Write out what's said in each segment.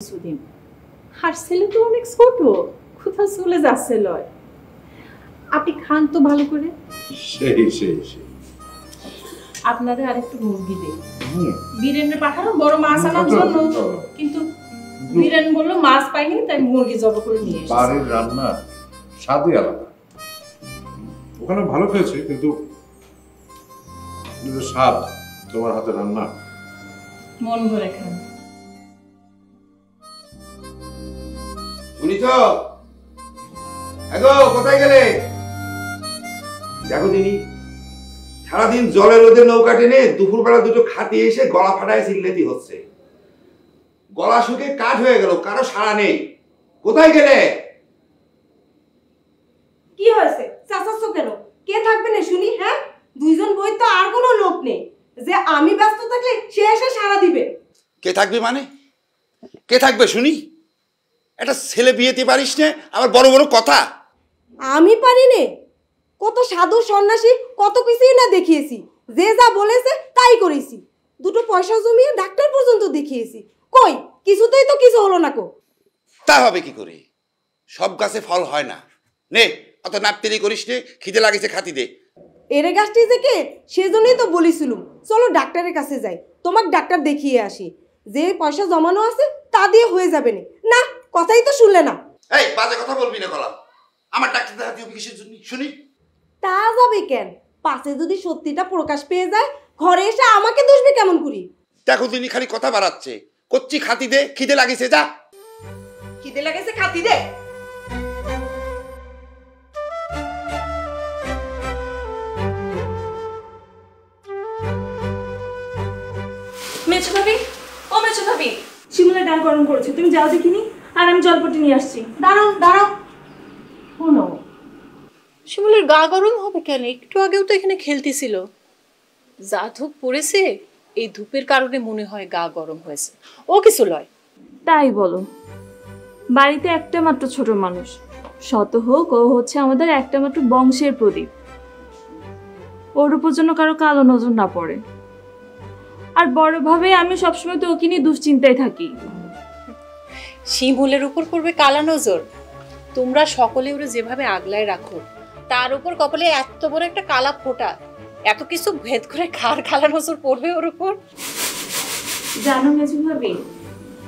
কিছুদিন আর ছেলে তো অনেক ছোট, কোথাও চলে যাচ্ছে লয়। আপনি খান তো ভালো করে। সেই সেই সেই আপনাদের আরেকটু মুরগি দেই। বীরেনের পাঠানো বড় মাছ আনার জন্য, কিন্তু বীরেন বললো মাছ পাইনি, তাই মুরগি জবাই করে নিয়ে এসেছি। বাড়ির রান্না স্বাদই আলাদা। ওখানে ভালো খেয়েছে, কিন্তু স্বাদ তোমার হাতে রান্না মন ভরে খান। শুনিছ? এগো কোথায় গেলে? দেখো দিনি, সারাদিন জলে রোদে নৌকা টেনে দুপুরবেলা দুটো খাতি এসে গলা ফাটায় চিল্লেতি হচ্ছে। গলা শুকে কাঠ হয়ে গেল, কারো সাড়া নেই। কোথায় গেলে? কি হয়েছে? চাচাচ্ছ কেন? কে থাকবে না শুনি? হ্যাঁ, দুইজন বই তো আর কোনো লোক নেই যে আমি ব্যস্ত থাকলে সে এসে সাড়া দিবে। কে থাকবে মানে? কে থাকবে শুনি? একটা ছেলে বিয়েতে পারিস না, আবার বড় বড় কথা। আমি পারি নে? কত সাধু সন্ন্যাসী কত কিছুই না দেখিয়েছি, যে যা বলেছে তাই করেছি। দুটো পয়সা জমিয়ে ডাক্তার পর্যন্ত দেখিয়েছি, কই কিছুতেই তো কিছু হলো না। তা হবে কি করে? সব গাছে ফল হয় না। নে, অত নাপতেলি করিস নে, খিদে লাগেছে খাতি দে। এরে গাছটি যে কে সেজন্যই তো বলিছিলুম চলো ডাক্তারের কাছে যাই, তোমাক ডাক্তার দেখিয়ে আসি। যে পয়সা জমানো আছে তা দিয়ে হয়ে যাবে না, কথাই তো শুনলে না। এই বাজে কথা বলবি না কলাম। আমার ডাক্তার দেখাতে হবে কিসের জন্য শুনি? তা যাবে কেন? পাশে যদি সত্যিটা প্রকাশ পেয়ে যায়, ঘরে এসে আমাকে দোষবে কেমন করি? দেখো তিনি খালি কথা বাড়াচ্ছে। করছি খাতি দে, খিদে লাগিছে, যা। খিদে লাগেছে খাতি দে। মেছো ভাবি, ও মেছো ভাবি, শিমুলের ডাল গরম করেছে, তুমি যাও দেখিনি, আর আমি জলপটি নিয়ে আসছি। দাঁড়াও দাঁড়াও, শোনো, শিমুলের গা গরম হবে কেন? একটু আগেও তো এখানে খেলতেছিল। যা ধূপ পড়েছে, এই ধূপের কারণে মনে হয় গা গরম হয়েছে। ও কিছু লয়। তাই বলো? বাড়িতে একটা মাত্র ছোট মানুষ, শত হোক ও হচ্ছে আমাদের একটা মাত্র বংশের প্রদীপ। ওর উপর জন্য কারো কালো নজর না পড়ে। আর বড়ভাবে আমি সবসময় তো ওকে নিয়ে দুশ্চিন্তায় থাকি। শিমুলের উপর পড়বে কালা নজর? তোমরা সকলে ওরা যেভাবে আগলায় রাখো, তার উপর কপালে এত বড় একটা কালা ফোঁটা, এত কিছু ভেদ করে কার কালা নজর পড়বে ওর উপর? জানো মেজু ভাবি,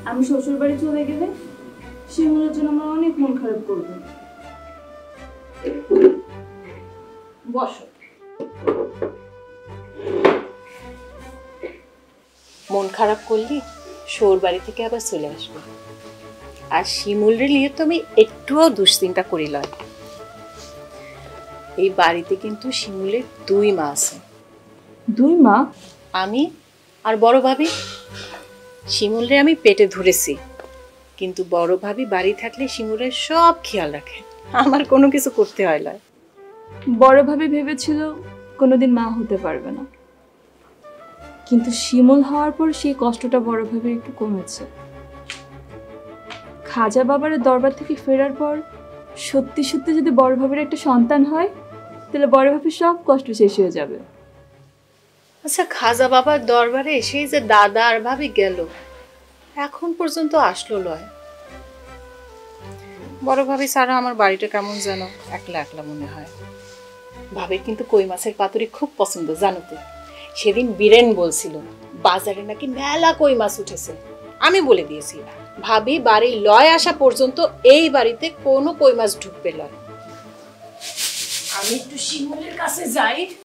আমি শ্বশুর বাড়ি চলে গেলে শিমুলের জন্য আমার অনেক মন খারাপ করবে। বসো। মন খারাপ করলি শোর বাড়ি থেকে আবার চলে আসবে। আর শিমুলরে নিয়ে তো আমি একটুও দুশ্চিন্তা করি লয়। এই বাড়িতে কিন্তু শিমুলের 2 মা আছে। 2 মা? আমি আর বড় ভাবি। শিমুলরে আমি পেটে ধরেছি, কিন্তু বড় ভাবি বাড়ি থাকলে শিমুলের সব খেয়াল রাখে, আমার কোনো কিছু করতে হয় না। বড় ভাবি ভেবেছিল কোনোদিন মা হতে পারবে না, কিন্তু শিমুল হওয়ার পর সেই কষ্টটা বড় ভাবির একটু কমেছে। খাজা বাবার দরবার থেকে ফেরার পর সত্যি সত্যি যদি বড় ভাবির একটা সন্তান হয়, তাহলে বড় ভাবির সব কষ্ট শেষ হয়ে যাবে। আচ্ছা, খাজা বাবার দরবারে এসেই যে দাদা আর ভাবি গেল, এখন পর্যন্ত আসলো লয়। বড় ভাবি ছাড়া আমার বাড়িটা কেমন যেন একলা একলা মনে হয়। ভাবির কিন্তু কই মাছের পাতুরি খুব পছন্দ, জানো তো? সেদিন বীরেন বলছিল বাজারে নাকি মেলা কই মাছ উঠেছে। আমি বলে দিয়েছি ভাবি বাড়ি লয় আসা পর্যন্ত এই বাড়িতে কোনো কই মাছ ঢুকবে লয়। আমি একটু শিমুলের কাছে যাই।